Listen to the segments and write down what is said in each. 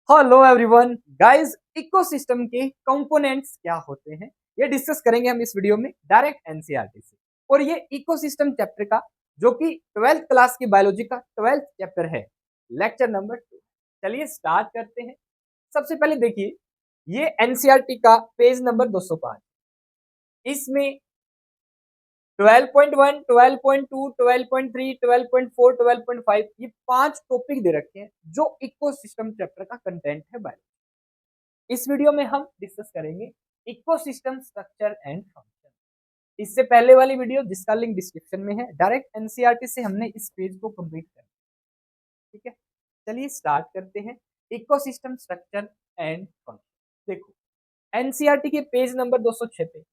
Hello everyone guys, ecosystem के components क्या होते हैं ये डिस्कस करेंगे हम इस वीडियो में डायरेक्ट एनसीईआरटी से। और ये इकोसिस्टम चैप्टर का जो कि 12th क्लास की बायोलॉजी का 12th चैप्टर है, लेक्चर नंबर 2। चलिए स्टार्ट करते हैं। सबसे पहले देखिए, ये एनसीईआरटी का पेज नंबर 205। इसमें 12.1, 12.2, 12.3, 12.4, 12.5 ये 5 टॉपिक दे रखे हैं जो इकोसिस्टम चैप्टर का कंटेंट है बायोलॉजी। इस वीडियो में हम डिस्कस करेंगे इकोसिस्टम स्ट्रक्चर एंड फंक्शन। इससे पहले वाली वीडियो जिसका लिंक डिस्क्रिप्शन में है, डायरेक्ट एनसीईआरटी से हमने इस पेज को कंप्लीट कर लिया। ठीक है, चलिए स्टार्ट करते हैं इकोसिस्टम स्ट्रक्चर एंड फंक्शन। देखो, एनसीईआरटी के पेज नंबर 206 पे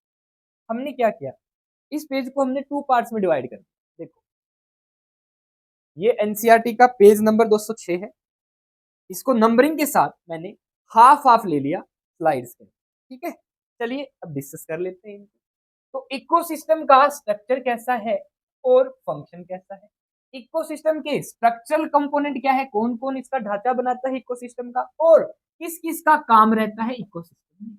हमने क्या किया, इस पेज को हमने 2 पार्ट्स में डिवाइड कर दिया। देखो, ये एनसीईआरटी का पेज नंबर 206 है। इसको नंबरिंग के साथ मैंने हाफ हाफ ले लिया स्लाइड्स के। ठीक है, चलिए अब डिस्कस कर लेते हैं इनको। तो इकोसिस्टम का स्ट्रक्चर कैसा है और फंक्शन कैसा है। इकोसिस्टम के स्ट्रक्चरल कंपोनेंट क्या है, कौन कौन इसका ढांचा बनाता है इकोसिस्टम का, और किस किस का काम रहता है इकोसिस्टम में।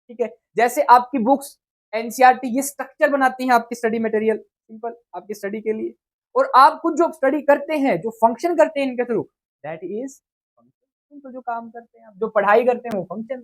ठीक है, जैसे आपकी बुक्स एनसीईआरटी ये स्ट्रक्चर बनाती हैं आपकी स्टडी मटेरियल, सिंपल आपकी स्टडी के लिए। और आप खुद जो स्टडी करते हैं, जो फंक्शन करते हैं इनके थ्रू, दैट इज फंक्शन। तो जो काम करते हैं आप, जो पढ़ाई करते हैं वो फंक्शन।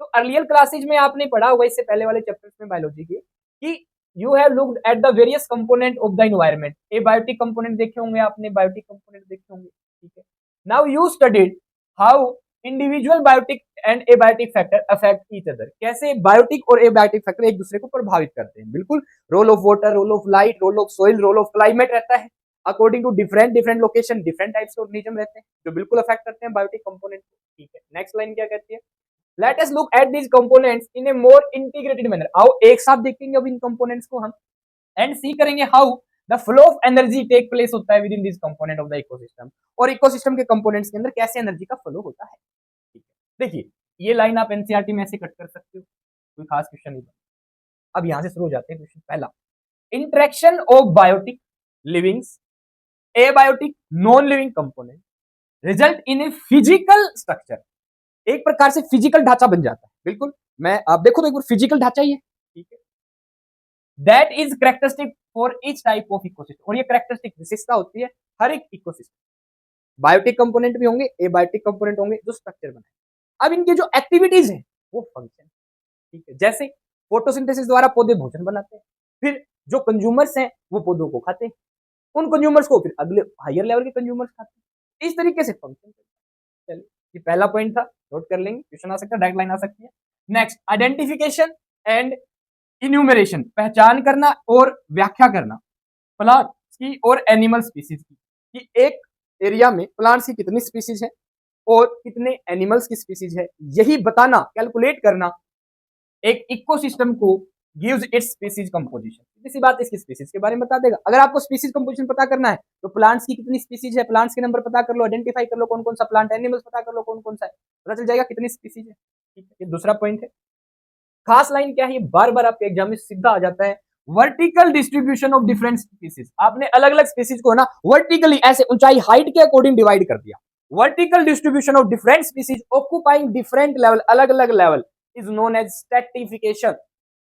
तो अर्लियर क्लासेज में आपने पढ़ा होगा, इससे पहले वाले चैप्टर्स में बायोलॉजी के, कि you have looked at the various component of the environment. Abiotic component देखे होंगे आपने, बायोटिक कंपोनेंट देखे होंगे। ठीक है, now you studied how individual biotic and abiotic factor affect each other. कैसे बायोटिक और एबायोटिक फैक्टर एक दूसरे को प्रभावित करते हैं। बिल्कुल, role of water, role of light, role of soil, role of climate रहता है। According to different different location different types के ऑर्गेनिज्म रहते हैं जो बिल्कुल अफेक्ट करते हैं बायोटिक कंपोनेंट को। ठीक है, नेक्स्ट लाइन क्या कहती है, let us look at these components in A more integrated manner. आओ एक साथ देखेंगे अब इन कंपोनेंट्स को हम, एंड सी करेंगे how the flow of energy take place होता है within this component of the ecosystem. और इकोसिस्टम के कंपोनेंट्स के अंदर कैसे एनर्जी का फ्लो होता है। ठीक है, देखिए ये लाइन आप एनसीईआरटी में ऐसे कट कर सकते हो, कोई खास क्वेश्चन नहीं। अब यहां से शुरू हो जाते हैं क्वेश्चन पहला, interaction of biotic livings abiotic non living component result in a physical structure. एक प्रकार से फिजिकल ढांचा बन जाता है। बिल्कुल, मैं आप देखो तो एक बार फिजिकल ढांचा ही है। ठीक है, that is characteristic for each type of ecosystem. और ये कैरेक्टरिस्टिक विशेषता होती है हर एक इकोसिस्टम। बायोटिक कंपोनेंट भी होंगे, एबायोटिक कंपोनेंट होंगे जो स्ट्रक्चर बनाए। अब इनके जो एक्टिविटीज है वो फंक्शन। ठीक है, जैसे फोटोसिंथेसिस द्वारा पौधे भोजन बनाते हैं, फिर जो कंज्यूमर्स हैं वो पौधों को खाते हैं, उन कंज्यूमर्स को फिर अगले हायर लेवल के कंज्यूमर्स खाते हैं। इस तरीके से फंक्शन। चलिए, ये पहला पॉइंट था, नोट कर लेंगे, क्वेश्चन आ सकता है, डायरेक्ट लाइन आ सकती है। नेक्स्ट, आइडेंटिफिकेशन एंड इन्यूमरेशन, पहचान करना और व्याख्या करना प्लांट्स की और एनिमल स्पीसीज की, कि एक एरिया में प्लांट्स की कितनी स्पीसीज है और कितने एनिमल्स की स्पीसीज है, यही बताना, कैलकुलेट करना एक इकोसिस्टम को गिव्स इट्स स्पीसीज कंपोजिशन। इसी बात इसकी स्पीसीज के बारे में बता देगा। अगर आपको स्पीसीज कंपोजिशन पता करना है तो प्लांट्स की कितनी स्पीसीज है, प्लांट्स के नंबर पता कर लो, आइडेंटिफाई कर लो कौन कौन सा प्लांट, एनिमल्स पता कर लो कौन कौन सा है, पता चल जाएगा कितनी स्पीसीज है। ठीक है, ये दूसरा पॉइंट है। खास लाइन क्या है, ये बार बार आपके एग्जाम में सीधा आ जाता है, vertical distribution of different species. आपने अलग अलग स्पीसीज को ना वर्टिकली ऐसे ऊंचाई हाइट के अकॉर्डिंग डिवाइड कर दिया। Vertical distribution of different species occupying different level, अलग अलग level, is known as stratification.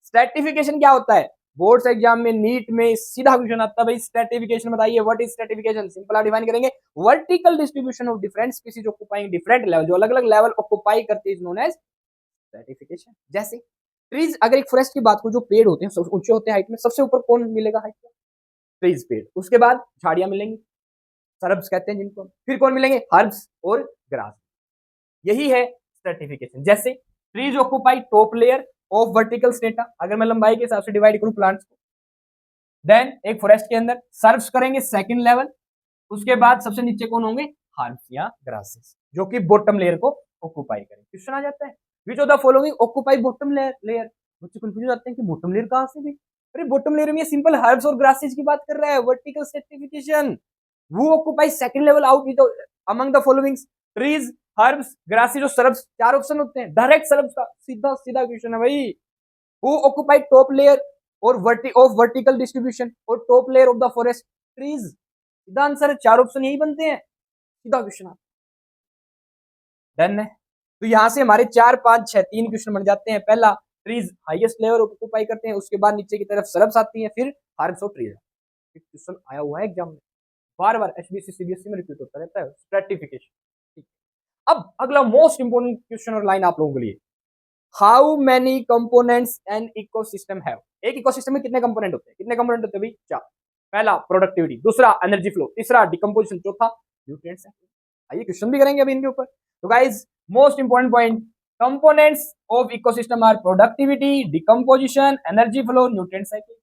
Stratification क्या होता है, बोर्ड्स एग्जाम में, नीट में सीधा क्वेश्चन आता है, भाई स्ट्रैटिफिकेशन बताइए, व्हाट इज स्ट्रैटिफिकेशन। सिंपल आप डिफाइन करेंगे, vertical distribution of different species occupying different level, जो अलग अलग लेवल ऑक्यूपाई करते हैं, इज नोन एज स्ट्रैटिफिकेशन। जैसे ट्रीज, अगर एक फॉरेस्ट की बात को, जो पेड़ होते हैं सबसे ऊंचे होते हैं हाइट में, सबसे ऊपर कौन मिलेगा हाइट में, ट्रीज पेड़। उसके बाद झाड़ियां मिलेंगी, सरब्स कहते हैं जिनको। फिर कौन मिलेंगे, हर्ब्स और ग्रास। यही है स्ट्रैटिफिकेशन। जैसे trees occupy top layer of vertical strata, अगर मैं लंबाई के हिसाब से डिवाइड करूं प्लांट्स को। देन एक फॉरेस्ट के अंदर सर्व्स करेंगे सेकंड लेवल। उसके बाद सबसे नीचे कौन होंगे, हर्ब्स या ग्रासेस, जो कि बॉटम लेयर को ऑक्यूपाई करेंगे। क्वेश्चन आ जाता है, which of the following occupy bottom layer. बच्चे कंफ्यूज जाते हैं कि बॉटम लेयर कहां से भी, अरे बॉटम लेयर में सिंपल हर्ब्स और ग्रासेस की बात कर रहा है, वर्टिकल स्ट्रैटिफिकेशन। वो occupy second level out with among the following trees, herbs, grasses और सर्ब्स। चार ऑप्शन होते हैं, डायरेक्ट सर्ब्स का सीधा सीधा क्वेश्चन है भाई। हु ऑक्यूपाई टॉप लेयर और वर्टिकल डिस्ट्रीब्यूशन और top layer of the forest, trees. सीधा आंसर है, चार ऑप्शन यही बनते हैं, सीधा क्वेश्चन। डन है। तो यहाँ से हमारे 4 5 6 3 क्वेश्चन बन जाते हैं। पहला, ट्रीज हाईएस्ट लेवल ऑक्यूपाई करते हैं, उसके बाद नीचे की तरफ सरब्स आती हैं, फिर फॉर्म्स ऑफ ट्रीज। क्वेश्चन आया हुआ है एग्जाम में, बार बार एचबीसी सीबीएसई में रिपीट होता रहता है, स्ट्रेटिफिकेशन। अब अगला मोस्ट इंपोर्टेंट क्वेश्चन और लाइन आप लोगों के लिए, how many components an ecosystem have. एक इकोसिस्टम में कितने कंपोनेंट होते हैं? कितने कंपोनेंट होते हैं भाई? 4। पहला प्रोडक्टिविटी, दूसरा एनर्जी फ्लो, तीसरा डिकम्पोजिशन, चौथा न्यूट्रिएंट्स। आइए क्वेश्चन भी करेंगे अभी इनके ऊपर। तो guys most important point, components of ecosystem are productivity, decomposition, energy flow, nutrient cycle.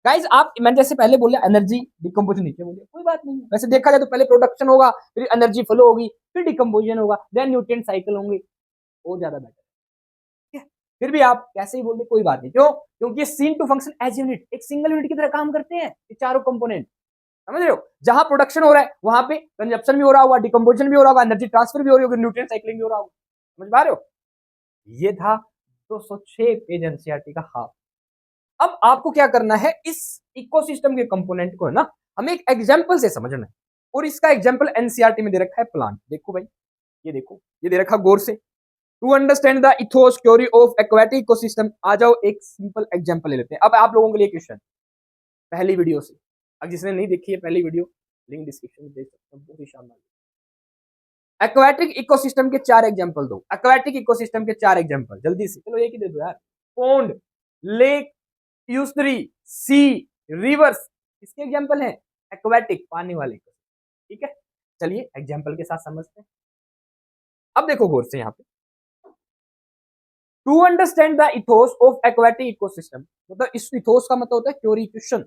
Guys आप, मैंने जैसे पहले बोला एनर्जी डिकम्पोजिशन नीचे बोलिए, कोई बात नहीं है। वैसे देखा जाए तो पहले प्रोडक्शन होगा, फिर एनर्जी फ्लो होगी, फिर डिकम्पोजिशन होगा, देन न्यूट्रिएंट साइकिल होंगे, वो ज्यादा बेटर है। फिर भी आप कैसे ही बोल दे, कोई बात नहीं। क्यों? क्योंकि seen to function as unit, एक सिंगल यूनिट की तरह काम करते हैं ये चारों कंपोनेंट। समझ रहे हो? जहां प्रोडक्शन हो रहा है वहां पे कंजप्शन भी हो रहा होगा, डिकम्पोजिशन भी हो रहा होगा, एनर्जी ट्रांसफर भी हो रही होगी, न्यूट्रिएंट साइक्लिंग भी हो रहा होगा। समझ पा रहे हो? ये था 206 पेज एनसीईआरटी का हाफ। अब आपको क्या करना है, इस इकोसिस्टम के कंपोनेंट को है ना, हमें एक एग्जांपल से समझना है। और इसका एग्जांपल एनसीईआरटी में दे रखा है प्लांट। देखो भाई, ये देखो, ये दे रखा गौर से। To understand the ethos theory of aquatic ecosystem, आ जाओ एक सिंपल एग्जांपल ले लेते हैं। अब आप लोगों के लिए क्वेश्चन पहली वीडियो से, अब जिसने नहीं देखी है पहली वीडियो, लिंक डिस्क्रिप्शन में देख सकते हो, बहुत ही शानदार। एक्वाटिक इकोसिस्टम के 4 एग्जांपल दो। एक्वाटिक इकोसिस्टम के 4 एग्जांपल जल्दी से, चलो एक ही दे दो यार। पोंड, लेक, यूसरी, सी, रिवर्स, इसके एग्जांपल हैं एक्वाटिक, पानी वाले। ठीक है, चलिए एग्जांपल के साथ समझते हैं। अब देखो गौर से यहाँ पे, to understand the ethos of aquatic ecosystem, मतलब इस इथोस का मतलब होता है थ्योरी, क्वेश्चन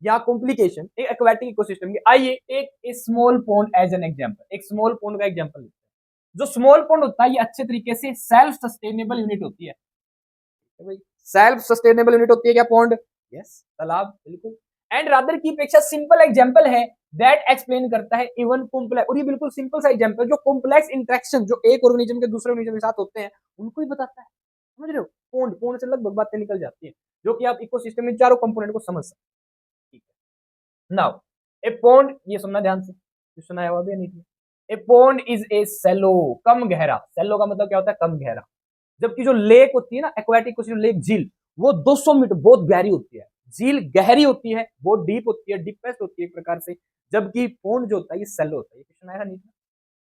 या कॉम्प्लिकेशन एक एक्वाटिक इकोसिस्टम की। आइए एक small pond as an example, एक स्मॉल पॉन्ड का एग्जांपल लेते हैं। जो स्मॉल पॉन्ड होता है ये अच्छे तरीके से सेल्फ सस्टेनेबल यूनिट होती है। सेल्फ सस्टेनेबल यूनिट होती है क्या पॉन्ड? यस, तालाब, बिल्कुल। एंड रादर की अपेक्षा सिंपल एग्जांपल है दैट एक्सप्लेन करता है इवन कॉम्प्लेक्स, और ये बिल्कुल सिंपल सा एग्जांपल जो कॉम्प्लेक्स इंटरेक्शन जो एक ऑर्गेनिज्म के दूसरे ऑर्गेनिज्म के साथ होते हैं उनको ही बताता है। समझ रहे हो? पॉन्ड, पॉन्ड से लगभग बातें निकल जाती है, जो कि आप इकोसिस्टम में चारों कंपोनेंट को समझ सकते हैं। ठीक है, नाउ ए पॉन्ड, ये सुनना ध्यान से, क्वेश्चन आया हुआ भी नहीं। ए पॉन्ड इज ए सेलो, कम गहरा। सेलो का मतलब क्या होता है? कम गहरा। जबकि जो लेक होती है ना एक्वाटिक इकोसिस्टम, लेक, झील, वो 200 मीटर बहुत गहरी होती है। झील गहरी होती है, बहुत डीप होती है, डीपेस्ट होती है एक प्रकार से। जबकि पॉन्ड जो होता है ये सेलो होता है। ये क्वेश्चन आएगा नीचे,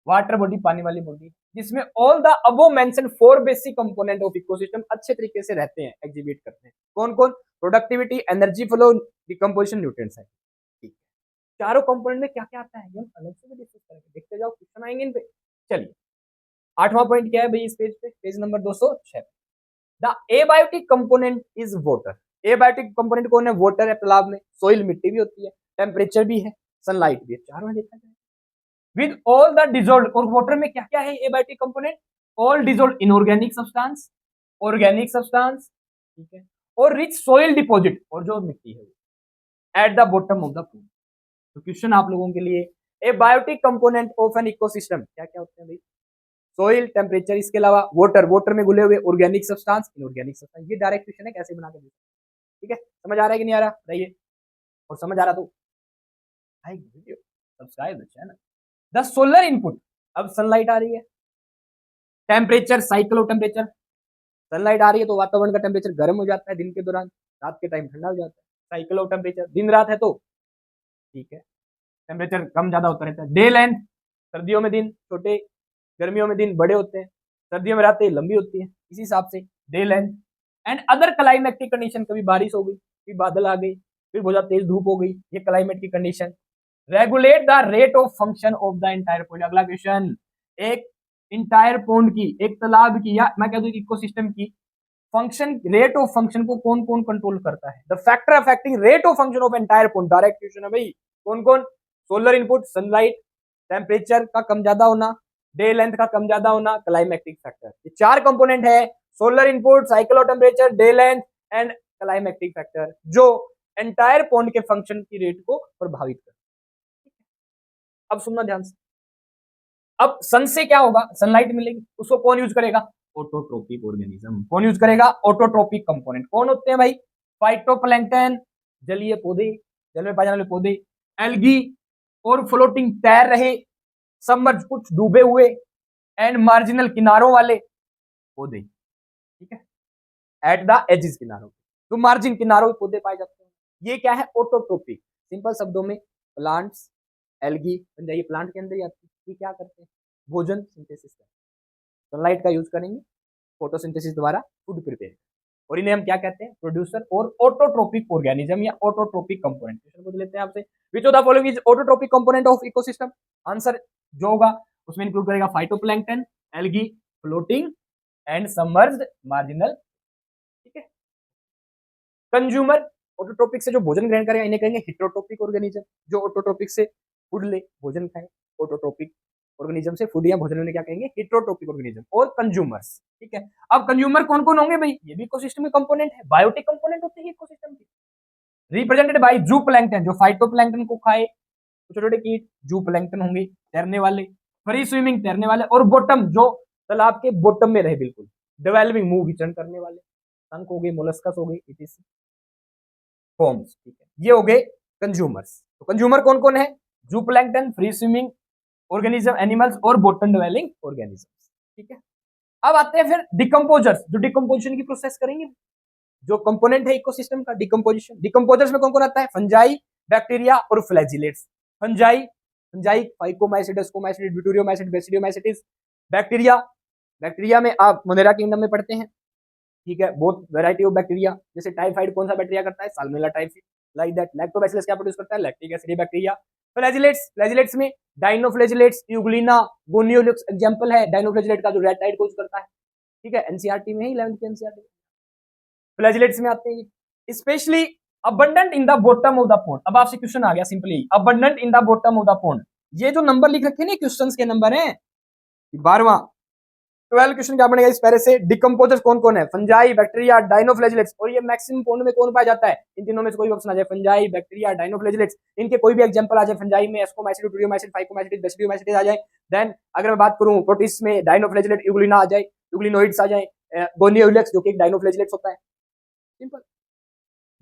वाटर बॉडी, पानी वाली बॉडी, जिसमें all the above mention 4 basic component of ecosystem अच्छे तरीके से रहते हैं, एग्जिबिट करते हैं। कौन कौन? Productivity, energy flow, decomposition, nutrients है। ठीक है, चारों कंपोनेंट में क्या क्या आता है हम अलग से भी डिस्कस करेंगे, देखते जाओ क्वेश्चन आएंगे इन पे। चलिए 8वां पॉइंट क्या है भाई इस पेज पे, page number 206। The abiotic component is water. Abiotic component कौन है? वाटर है तालाब में, सोइल मिट्टी भी होती है, टेम्परेचर भी है, सनलाइट भी है, चारों में देखा जाए। विद ऑल द डिजोल्व, और वाटर में क्या क्या है abiotic component? All dissolve inorganic substance, organic substance, ठीक है, और रिच सोइल डिपॉजिट, और जो मिट्टी है at the bottom of the pool. तो क्वेश्चन आप लोगों के लिए, abiotic component of an ecosystem क्या क्या होते हैं भाई? सोइल, टेम्परेचर, इसके अलावा वाटर, वाटर में घुले हुए ऑर्गेनिक सब्सटेंस, इनऑर्गेनिक सब्सटेंस। ये डायरेक्ट क्वेश्चन है, कैसे बना के देते। ठीक है, समझ आ रहा है कि नहीं आ रहा बताइए, और समझ आ रहा तो like video, subscribe the channel. The solar input, अब सनलाइट आ रही है, temperature, cycle of temperature, sunlight आ रही है तो वातावरण का टेम्परेचर गर्म हो जाता है दिन के दौरान, रात के टाइम ठंडा हो जाता है। साइकिल ऑफ टेम्परेचर, दिन रात है तो ठीक है, टेम्परेचर कम ज्यादा होता रहता है। डे लेंथ, सर्दियों में दिन छोटे, गर्मियों में दिन बड़े होते हैं, सर्दियों में रातें लंबी होती है, इसी हिसाब से day length. And other climatic condition, कभी बारिश हो गई, कभी बादल आ गई, फिर बहुत ज्यादा तेज धूप हो गई, ये क्लाइमेट की condition. Regulate the rate of function of the entire pond. अगला क्वेश्चन, एक इंटायर पॉन्ड की, एक तालाब की, या मैं कह दूं इकोसिस्टम की फंक्शन, रेट ऑफ फंक्शन को कौन कौन कंट्रोल करता है? The factor affecting rate of function of entire pond, direct question है भाई। कौन कौन? सोलर इनपुट, सनलाइट, टेम्परेचर का कम ज्यादा होना, डे लेंथ का कम ज्यादा होना, क्लाइमेटिक फैक्टर। ये 4 कंपोनेंट है, solar input, cycle of temperature, day length and climatic factor, जो एंटायर पॉन्ड के फंक्शन की रेट को प्रभावित करते हैं। अब सुनना ध्यान से, अब सन से क्या होगा? सनलाइट मिलेगी, उसको कौन यूज करेगा? Autotrophic organism. कौन यूज करेगा? Autotrophic component. कौन होते हैं भाई? फाइटोप्लैंक्टन, जलीय पौधे, जल में पाए जाने वाले पौधे, एल्गी, और फ्लोटिंग तैर रहे, सबमर्ज कुछ डूबे हुए, एंड मार्जिनल किनारों वाले पौधे, ठीक है, एट द एजिस किनारों, तो मार्जिन किनारों पे पौधे पाए जाते हैं। ये क्या है, ऑटोट्रोपिक। सिंपल शब्दों में प्लांट्स, एल्गी बन जाइए, प्लांट के अंदर ही आती है। ये क्या करते हैं, भोजन सिंथेसिस करते हैं, सनलाइट का यूज करेंगे फोटोसिंथेसिस द्वारा फूड प्रिपेयर, और इन्हें हम क्या कहते हैं, प्रोड्यूसर और ऑटोट्रोपिक ऑर्गेनिज्म या ऑटोट्रोपिक कंपोनेंट। क्वेश्चन को लेते हैं आपसे, which of the following is autotrophic component of ecosystem. Answer जो होगा उसमें इंक्लूड करेगा phytoplankton, algae, floating and submerged marginal, ठीक है। कंज्यूमर, ऑटोट्रोपिक से जो भोजन ग्रहण करेगा इन्हें कहेंगे हिट्रोट्रोपिक ऑर्गेनिज्म, जो ऑटोट्रोपिक से फूड ले, भोजन खाए, ऑटोट्रोपिक ऑर्गेनिज्म से फूड या भोजन लेने क्या कहेंगे, हिट्रोट्रोपिक ऑर्गेनिज्म। और कंज्यूमर्स, ठीक है। अब कंज्यूमर कौन कौन होंगे भाई, ये भी इकोसिस्टम के कंपोनेंट है, बायोटिक कंपोनेंट होते हैं इकोसिस्टम के, रिप्रेजेंटेड बाय जू प्लैंक्टन, जो फाइटोप्लैंक्टन को खाए, छोटे छोटे कीट जू प्लैंक्टन होंगे, तैरने वाले, फ्री स्विमिंग तैरने वाले, और बॉटम जो तालाब के बॉटम में रहे बिल्कुल, डेवलपिंग मुंह विचरण करने वाले, शंख हो गए, मोलस्कस हो गए, इटिस फॉर्म्स, ठीक है। ये हो गए कंज्यूमर्स। तो कंज्यूमर कौन कौन है, जू plankton, free swimming organism animals और बॉटम डेवलपिंग ऑर्गेनिज्म, ठीक है। अब आते हैं फिर डिकम्पोजर्स, जो डिकम्पोजिशन की प्रोसेस करेंगे, जो कंपोनेंट है इकोसिस्टम का, डिकम्पोजिशन। डिकम्पोजर्स में कौन कौन आता है, फंजाई, बैक्टीरिया और flagellates. Fungi, fungi phycomycetes, ascomycetes, deuteromycetes, basidiomycetes. Bacteria, bacteria में आप मोनेरा किंगडम में पढ़ते हैं, ठीक है, बहुत वैरायटी ऑफ बैक्टीरिया, जैसे टाइफाइड कौन सा बैक्टीरिया करता है, salmonella typhi, like that. Lactobacillus क्या प्रोड्यूस करता है, lactic acid bacteria. Flagellates, flagellates में डाइनोफ्लैजिलेट्स, यूग्लिना, गोनियोलिक्स एग्जांपल है डाइनोफ्लैजिलेट का, जो रेड टाइड कोज करता है, ठीक है, एनसीईआरटी में ही, 11th की एनसीईआरटी फ्लैजिलेट्स में आते हैं, specially abundant in the bottom of the pond. अब आपसे क्वेश्चन आ गया simply, abundant in the bottom of the pond, ये जो नंबर लिख रखे हैं ना क्वेश्चंस के नंबर हैं, 12वां 12 क्वेश्चन क्या बनेगा इस पैरे से, डिकम्पोजर्स कौन कौन है, फंजाई, बैक्टीरिया, डाइनोफ्लैजिलेट्स, और ये मैक्सिमम पोंड में कौन पाया जाता है, इन तीनों में से कोई ऑप्शन आ जाए, फंजाई, बैक्टीरिया, डाइनोफ्लैजिलेट्स, इनके कोई भी एग्जांपल आ जाए, फंजाई में एस्कोमाइसिट, ड्यूटेरियोमाइसिट, फाइकोमाइसिट, बेसिडियोमाइसिट आ जाए, देन अगर मैं बात करूं प्रोटिस्ट में डाइनोफ्लैजिलेट, यूग्लिना आ जाए, यूग्लिनोइड्स आ जाए, गोनियोलिक्स जो कि एक डाइनोफ्लैजिलेट्स होता है, simple.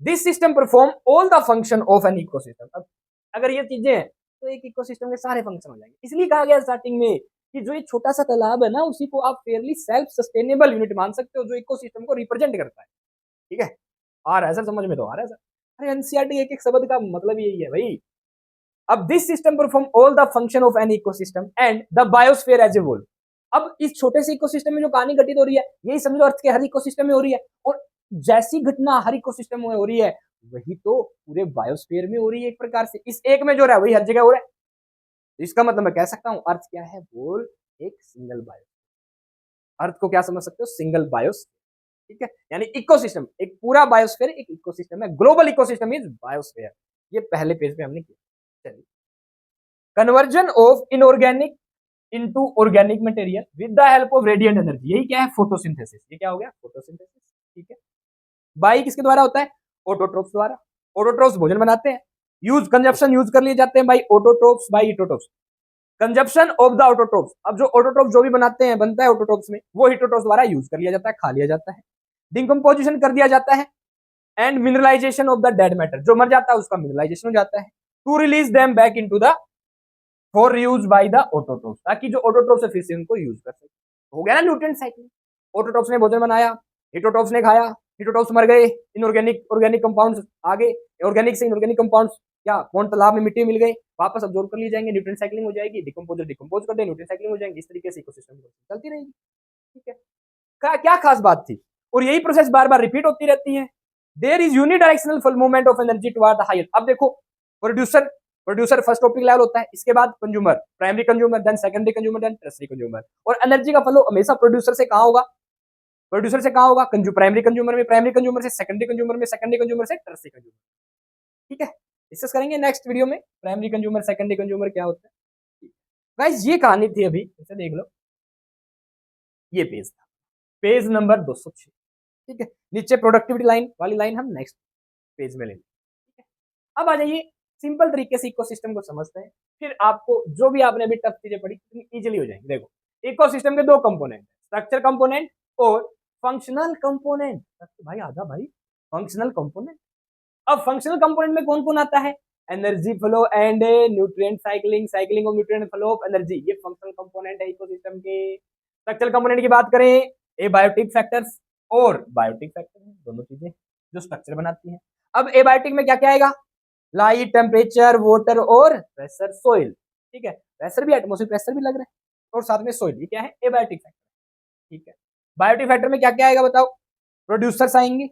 This system perform all the function of an ecosystem. अब अगर ये चीजें हैं तो एक इकोसिस्टम के सारे फंक्शन हो जाएंगे। इसलिए कहा गया स्टार्टिंग में कि जो ये छोटा सा तालाब है ना, उसी को आप फेयरली सेल्फ सस्टेनेबल यूनिट मान सकते हो, जो इकोसिस्टम को रिप्रेजेंट करता है, ठीक है। आ रहा है सर समझ में, तो आ रहा है सर, अरे एनसीईआरटी एक एक शब्द का मतलब यही है भाई। अब this system perform all the function of an ecosystem and the biosphere as a whole. अब इस छोटे से इकोसिस्टम में जो कहानी घटित हो रही है, यही समझो अर्थ के हर इकोसिस्टम में हो रही है, और जैसी घटना हर इकोसिस्टम में हो रही है वही तो पूरे बायोस्फीयर में हो रही है एक प्रकार से, इस एक में जो रहा है वही हर जगह हो रहा है। तो इसका मतलब मैं कह सकता हूं अर्थ क्या है, बोल एक सिंगल बायो, अर्थ को क्या समझ सकते हो, सिंगल बायोस्फीयर, ठीक है, यानी इकोसिस्टम एक पूरा बायोस्फीयर एक इकोसिस्टम है, ग्लोबल इकोसिस्टम इज बायोस्फीयर। ये पहले पेज पे हमने किया। चलिए, conversion of inorganic into organic material with the help of radiant energy, यही क्या है, फोटोसिंथेसिस। ये क्या हो गया, फोटोसिंथेसिस, ठीक है। बाई किसके द्वारा होता है, ऑटोट्रोप्स द्वारा। ऑटोट्रोप्स भोजन बनाते हैं, यूज कंजप्शन यूज कर लिए जाते हैं by autotrophs by heterotrophs. Consumption of the autotrophs, अब जो ऑटोट्रोप्स जो भी बनाते हैं बनता है ऑटोट्रोप्स में, वो हिटोट्रोप्स द्वारा यूज कर लिया जाता है, खा लिया जाता है। डिकम्पोजिशन कर दिया जाता है, and mineralization of the dead matter, जो मर जाता है उसका मिनरलाइजेशन हो जाता है, to release them back into the for use by the autotrophs, ताकि जो ऑटोट्रोप्स है फिर से उनको यूज कर सके। हो गया ना न्यूट्रिएंट साइकिल, ऑटोट्रोप्स ने भोजन बनाया, हिटोट्रोप्स ने खाया, हिटोट्रोप्स मर गए, इनऑर्गेनिक ऑर्गेनिक कंपाउंड्स आ गए, ऑर्गेनिक से इनऑर्गेनिक कंपाउंड्स क्या कौन तालाब में मिट्टी मिल गई, वापस अब्सॉर्ब कर लिए जाएंगे, न्यूट्रिएंट साइक्लिंग हो जाएगी, डिकम्पोजर डिकम्पोज कर दे, न्यूट्रिएंट साइक्लिंग हो जाएंगे, इस तरीके से इकोसिस्टम चलती रहेगी, ठीक है। क्या खास बात थी, और यही प्रोसेस बार बार रिपीट होती रहती है। There is unidirectional full movement of energy toward the higher. अब देखो, producer producer first topic level होता है, इसके बाद consumer, primary consumer, then secondary consumer, then tertiary consumer, और एनर्जी का फ्लो हमेशा प्रोड्यूसर से कहां होगा, प्रोड्यूसर से कहां होगा, प्राइमरी कंज्यूमर में, प्राइमरी कंज्यूमर से सेकेंडरी कंज्यूमर में, सेकेंडरी कंज्यूमर से टर्सरी कंज्यूमर, ठीक है। डिस्कस करेंगे नेक्स्ट वीडियो में प्राइमरी कंज्यूमर सेकेंडरी कंज्यूमर क्या होता है। गाइस ये कहानी थी, अभी इसे देख लो, ये पेज था, पेज नंबर 206, ठीक है। नीचे प्रोडक्टिविटी लाइन वाली लाइन हम नेक्स्ट पेज में लेंगे, ठीक है। अब आ जाइए, सिंपल तरीके से इकोसिस्टम को समझते हैं, फिर आपको जो भी आपने अभी टफ चीजें पढ़ी इजीली हो जाएंगी। देखो, इकोसिस्टम के दो कंपोनेंट, स्ट्रक्चर कंपोनेंट और फंक्शनल कंपोनेंट। भाई आधा भाई, फंक्शनल कंपोनेंट। अब फंक्शनल कंपोनेंट में कौन कौन आता है, energy flow and nutrient cycling, cycling of nutrient flow of energy, ये फंक्शनल कंपोनेंट है इकोसिस्टम के। स्ट्रक्चरल कंपोनेंट की बात करें, एबायोटिक फैक्टर्स और बायोटिक फैक्टर, दोनों चीजें जो स्ट्रक्चर बनाती हैं। अब एबायोटिक में क्या क्या आएगा, लाइट, टेम्परेचर, वाटर और प्रेशर, सोइल, ठीक है, प्रेशर भी एटमॉस्फेरिक प्रेशर भी लग रहा है और साथ में सोइल, ये क्या है, एबायोटिक फैक्टर, ठीक है। बायोटिक फैक्टर में क्या क्या आएगा बताओ, प्रोड्यूसर्स आएंगे,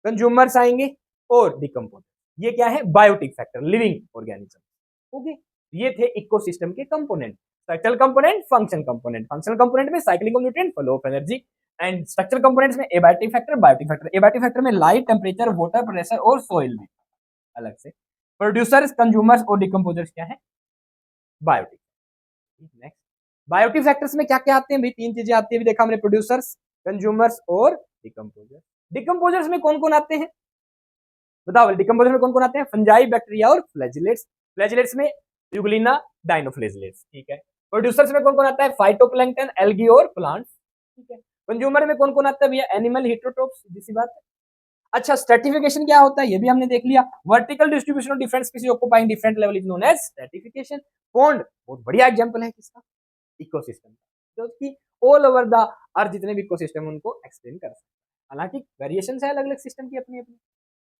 कंज्यूमर्स आएंगे और डिकम्पोजर, ये क्या है, biotic factor, living organism. Okay, ये थे इकोसिस्टम के component, structural component, functional component. Functional component में cycling of nutrient, flow of energy, and structural components में abiotic factor, biotic factor. Abiotic factor में लाइट, टेम्परेचर, वाटर, प्रेशर और soil भी अलग से। प्रोड्यूसर्स, कंज्यूमर्स और डिकम्पोजर्स क्या है, बायोटिक। नेक्स्ट, बायोटिक फैक्टर्स में क्या क्या आते हैं भाई, तीन चीजें आती है, भी देखा हमने, प्रोड्यूसर्स, कंज्यूमर्स और डिकम्पोजर्स। डिकम्पोजर्स में कौन कौन आते हैं बताओ, डिकम्पोजर में कौन कौन आते हैं, फंजाई, बैक्टीरिया और फ्लैजिलेट्स। फ्लैजिलेट्स में यूग्लिना, डाइनोफ्लैजिलेट्स, ठीक है। प्रोड्यूसर्स में कौन कौन आता है, फाइटोप्लैंक्टन, एल्गी और प्लांट्स, ठीक है। कंज्यूमर में कौन कौन आता है भैया, एनिमल, हेटेरोट्रोप्स, सीधी सी बात है। अच्छा, स्ट्रेटिफिकेशन क्या होता है ये भी हमने देख लिया, vertical distribution of different species occupying different level is known as stratification. Pond बहुत बढ़िया एग्जांपल है किसका, इकोसिस्टम, जो कि ऑल ओवर द अर्थ जितने भी इकोसिस्टम उनको एक्सप्लेन कर सकते हैं, हालांकि वेरिएशन है अलग अलग सिस्टम की अपनी अपनी।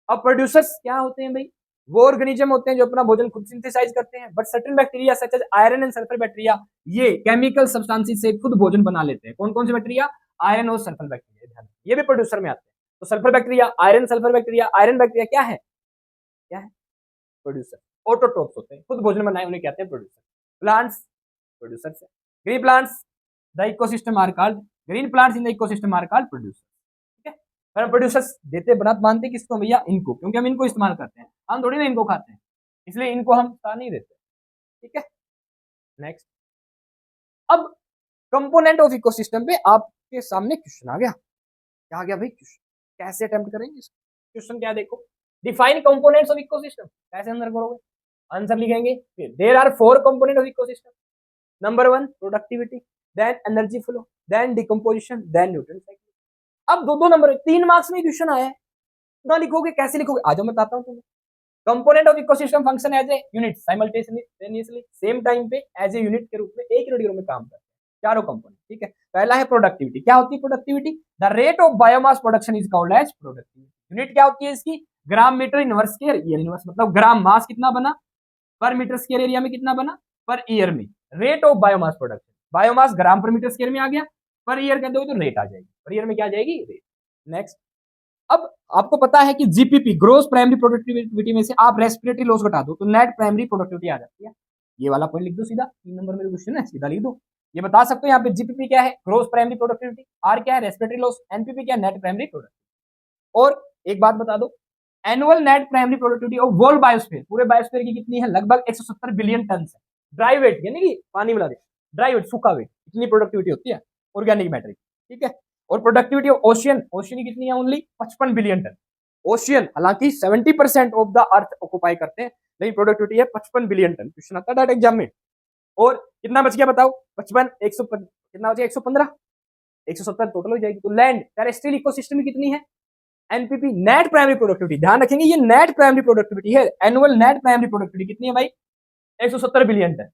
अब प्रोड्यूसर्स क्या होते हैं भाई, वो ऑर्गेनिज्म होते हैं जो अपना भोजन खुद सिंथेसाइज करते हैं, but certain bacteria such as iron and sulphur bacteria, ये केमिकल सब्सटेंसेस से खुद भोजन बना लेते हैं। कौन कौन से बैक्टीरिया, आयरन और सल्फर बैक्टीरिया, ध्यान, ये भी प्रोड्यूसर में आते हैं। तो sulphur bacteria, iron sulphur bacteria, iron bacteria क्या है, क्या है, प्रोड्यूसर। ऑटोट्रोप्स होते हैं, खुद भोजन बनाए, उन्हें कहते हैं प्रोड्यूसर। प्लांट्स प्रोड्यूसर है, green plants the ecosystem are called, green plants in the ecosystem are called producer, ठीक है। पर प्रोड्यूसर्स देते बना मानते किसको भैया, इनको, क्योंकि हम इनको इस्तेमाल करते हैं, हम थोड़ी ना इनको खाते हैं, इसलिए इनको हम साथ नहीं देते, ठीक है। नेक्स्ट, अब कंपोनेंट ऑफ इकोसिस्टम पे आपके सामने क्वेश्चन आ गया, क्या आ गया भाई क्वेश्चन, कैसे अटेम्प्ट करेंगे क्वेश्चन, क्या देखो, डिफाइन कंपोनेंट्स ऑफ इकोसिस्टम, कैसे अंदर करोगे, आंसर लिखेंगे, फिर there are 4 component of ecosystem, number 1 productivity, then energy flow, then decomposition, then nutrient cycle. अब दो दो नंबर 3 मार्क्स में क्वेश्चन आया है, ना लिखोगे, कैसे लिखोगे, आज मैं बताता हूँ तुम्हें। Component of ecosystem function as a unit simultaneously same time पे एज ए यूनिट के रूप में, एक यूनिट के रूप में काम करते हैं चारों कंपोनेंट, ठीक है। पहला है प्रोडक्टिविटी, क्या होती है productivity, the rate of biomass production is called as productivity. Unit क्या होती है इसकी, gram metre inverse square year inverse, मतलब ग्राम मास कितना बना पर मीटर स्क्वायर एरिया में, कितना बना पर ईयर में। Rate of biomass production, biomass gram per metre square में आ गया, पर ईयर कर दोगे तो रेट आ जाएगी, पर ईयर में क्या आ जाएगी, रेट। नेक्स्ट, अब आपको पता है कि जीपीपी ग्रोस प्राइमरी प्रोडक्टिविटी में से आप रेस्पिरेटरी लॉस घटा दो तो नेट प्राइमरी प्रोडक्टिविटी आ जाती है। ये वाला पॉइंट लिख दो सीधा, 3 नंबर में क्वेश्चन है, सीधा लिख दो। ये बता सकते हो यहाँ पे जीपीपी क्या है, ग्रोस प्राइमरी प्रोडक्टिविटी, आर क्या है, रेस्पिरेटरी लॉस, एनपीपी क्या है, नेट प्राइमरी प्रोडक्टिविटी। और एक बात बता दो, annual net primary productivity of world biosphere, पूरे बायोस्फीयर की कितनी है, लगभग 170 बिलियन टन है। ड्राई वेट यानी कि पानी मिला दे, ड्राई वेट सूखा वेट, इतनी प्रोडक्टिविटी होती है ऑर्गेनिक मैटर की, ठीक है। और प्रोडक्टिविटी ऑफ ओशियन, ओशियन की कितनी है, ओनली 55 बिलियन टन। ओशियन हालांकि 70% ऑफ द अर्थ ऑक्युपाई करते हैं, लेकिन प्रोडक्टिविटी है 55 बिलियन टन। क्वेश्चन आता है डायरेक्ट एग्जाम में। और कितना बच गया बताओ, 55 100 कितना बचा, 115, 170 टोटल हो जाएगी। तो लैंड टेरेस्ट्रियल इकोसिस्टम में कितनी है, एनपीपी नेट प्राइमरी प्रोडक्टिविटी, ध्यान रखेंगे ये नेट प्राइमरी प्रोडक्टिविटी है, एनुअल नेट प्राइमरी प्रोडक्टिविटी कितनी है भाई, 170 बिलियन टन।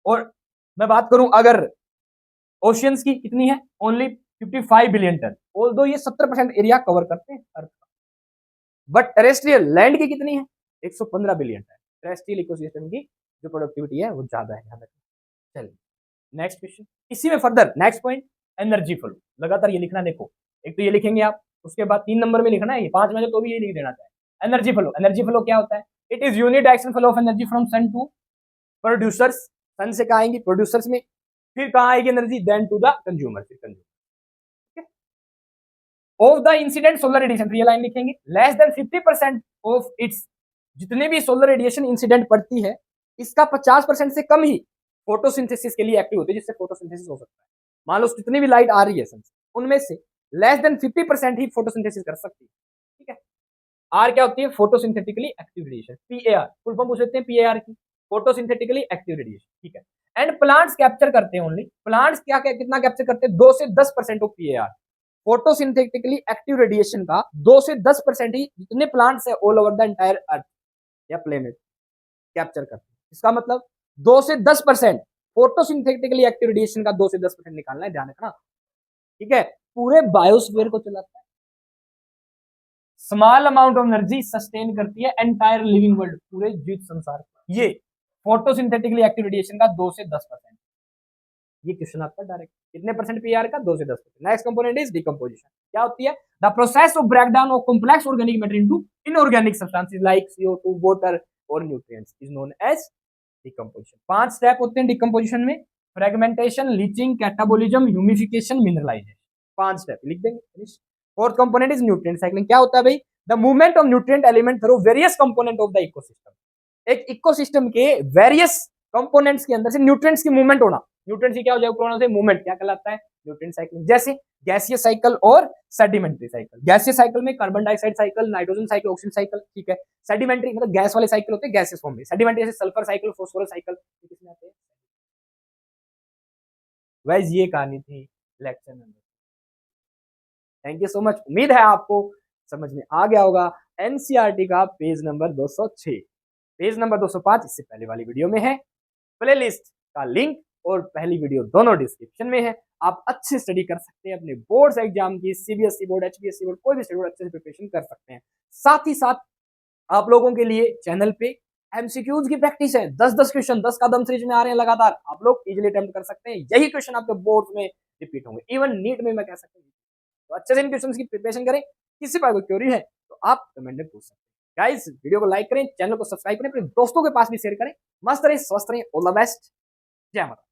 और मैं बात करूं अगर ओशियंस की, कितनी है, ओनली 55 बिलियन टन, ऑल्दो ये 70% एरिया कवर करते हैं अर्थ का। बट टेरेस्ट्रियल लैंड की कितनी है, 115 बिलियन टन। टेरेस्ट्रियल इकोसिस्टम की जो प्रोडक्टिविटी है वो ज्यादा है, ध्यान रखना। चलिए नेक्स्ट क्वेश्चन, इसी में further next point, energy flow, लगातार ये लिखना, देखो एक तो ये लिखेंगे आप, उसके बाद 3 नंबर में लिखना है, ये 5 में तो भी ये लिख देना चाहिए। एनर्जी फ्लो, एनर्जी फ्लो क्या होता है, it is unit direction flow of energy from sun to producers, sun से कहा आएंगी प्रोड्यूसर्स में, फिर कहा आएगी energy, then to the consumer, फिर consumer of the incident solar radiation, ये लाइन लिखेंगे, लेस देन 50% ऑफ इट्स, जितने भी सोलर रेडिएशन इंसिडेंट पड़ती है इसका 50% से कम ही फोटोसिंथेसिस के लिए एक्टिव होती है, जिससे फोटोसिंथेसिस हो सकता है। मान लो जितनी भी लाइट आ रही है सन से, उनमें से लेस देन 50% ही फोटोसिंथेसिस कर सकती है, ठीक है। आर क्या होती है, photosynthetically active radiation, PAR, full form पूछ लेते हैं पीएआर की, फोटोसिंथेटिकली एक्टिव रेडिएशन, ठीक है। एंड प्लांट्स कैप्चर करते हैं ओनली, प्लांट्स क्या कितना कैप्चर करते हैं, 2 से 10% of PAR, photosynthetically active radiation का 2 से 10% ही जितने प्लांट्स है ऑल ओवर द एंटायर अर्थ या प्लेनेट, कैप्चर करते हैं। इसका मतलब 2 से 10% फोटोसिंथेटिकली एक्टिव रेडिएशन का 2 से 10% निकालना है, ध्यान रखना, ठीक है। पूरे बायोस्फीयर को चलाता है, small amount of energy sustain करती है एंटायर लिविंग वर्ल्ड, पूरे जीवित संसार को। ये फोटोसिंथेटिकली एक्टिव रेडिएशन का 2 से 10%। ये क्वेश्चन आपका डायरेक्ट कितने परसेंट पीआर का, 2 से 10%। Next component is decomposition. क्या होती है? The process of breakdown of complex organic matter into inorganic substances like CO2, water और nutrients is known as decomposition. 5 step होते हैं डिकम्पोजिशन में, fragmentation, leaching, catabolism, humification, mineralisation. 5 step लिख देंगे। Fourth component is nutrient cycling. क्या होता है भाई? The movement of nutrient element through various component of the ecosystem. एक इकोसिस्टम के वेरियस कंपोनेंट्स के अंदर से न्यूट्रिएंट्स की मूवमेंट होना। न्यूट्रिएंट्स की क्या हो जाएगा प्रोनाउन से? मूवमेंट। क्या कहलाता है? Nutrient cycling. जैसे गैसीय साइकिल और सेडिमेंट्री साइकिल। गैसीय साइकिल में carbon dioxide cycle, nitrogen cycle, oxygen cycle, ठीक है। सेडिमेंट्री मतलब गैस वाले साइकिल होते हैं गैसेस फॉर्म में। सेडिमेंट्री जैसे सल्फर साइकिल, फास्फोरस साइकिल, किसमें आते हैं? गाइस ये कहानी थी lecture number. Thank you so much. उम्मीद है आपको समझ में आ गया होगा। एनसीईआरटी का पेज नंबर 206, पेज नंबर 205 इससे पहले वाली वीडियो में है। प्लेलिस्ट का लिंक और पहली वीडियो दोनों डिस्क्रिप्शन में है। आप अच्छे स्टडी कर सकते हैं अपने बोर्ड्स एग्जाम की, सीबीएसई बोर्ड, एचबीएससी बोर्ड, कोई भी स्टडी बोर्ड अच्छे से प्रिपरेशन कर सकते हैं। साथ ही साथ आप लोगों के लिए चैनल पे एमसीक्यूज की प्रैक्टिस है। 10-10 क्वेश्चन 10 कदम सीरीज में आ रहे हैं लगातार, आप लोग इजीली अटेम्प्ट कर सकते हैं। यही क्वेश्चन आपके बोर्ड में रिपीट होंगे, इवन नीट में मैं कह सकता हूँ। तो अच्छे से इन क्वेश्चन की प्रिपरेशन करें। किसी पर कोई क्वेरी है तो आप कमेंट में पूछ सकते हैं। गाइस वीडियो को लाइक करें, चैनल को सब्सक्राइब करें, अपने दोस्तों के पास भी शेयर करें। मस्त रहे, स्वस्थ रहे, ऑल द बेस्ट, जय माता।